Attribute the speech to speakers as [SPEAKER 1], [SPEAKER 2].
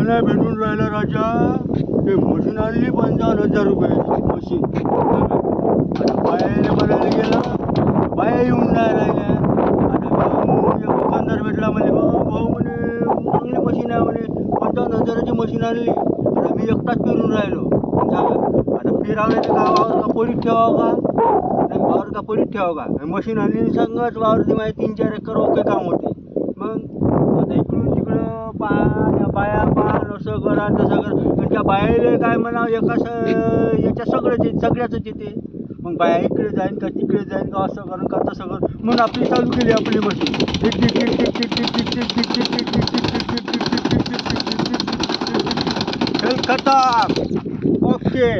[SPEAKER 1] नाही भेटून राहिला राजा. ते मशीन आणली 55,000 रुपये मशीन. आता बायाला बनायला गेलं, बाया येऊन नाही राहिल्या. आता एक दुकानदार भेटला म्हणे, भाऊ म्हणे चांगली मशीन आहे म्हणे, 55,000ची मशीन आणली. आता मी एकटाच फिरून राहिलो. आता फिरावं तर गावावर का पडीत ठेवावं का, नाही वावर का पडीत ठेवावं का. मशीन आणली संगच वावरती माझे 3-4 एकर ओके काम होते. मग आता इकडून तिकडं बाया असं करा तसं कर. आणि त्या बायाला काय म्हणावं, याच्या सगळ्याच येते. मग बाया इकडे जाईन का तिकडे जाईन का, असं करून का तसं कर म्हणून आपली चालू केली आपली मशीन. खतम. ओके.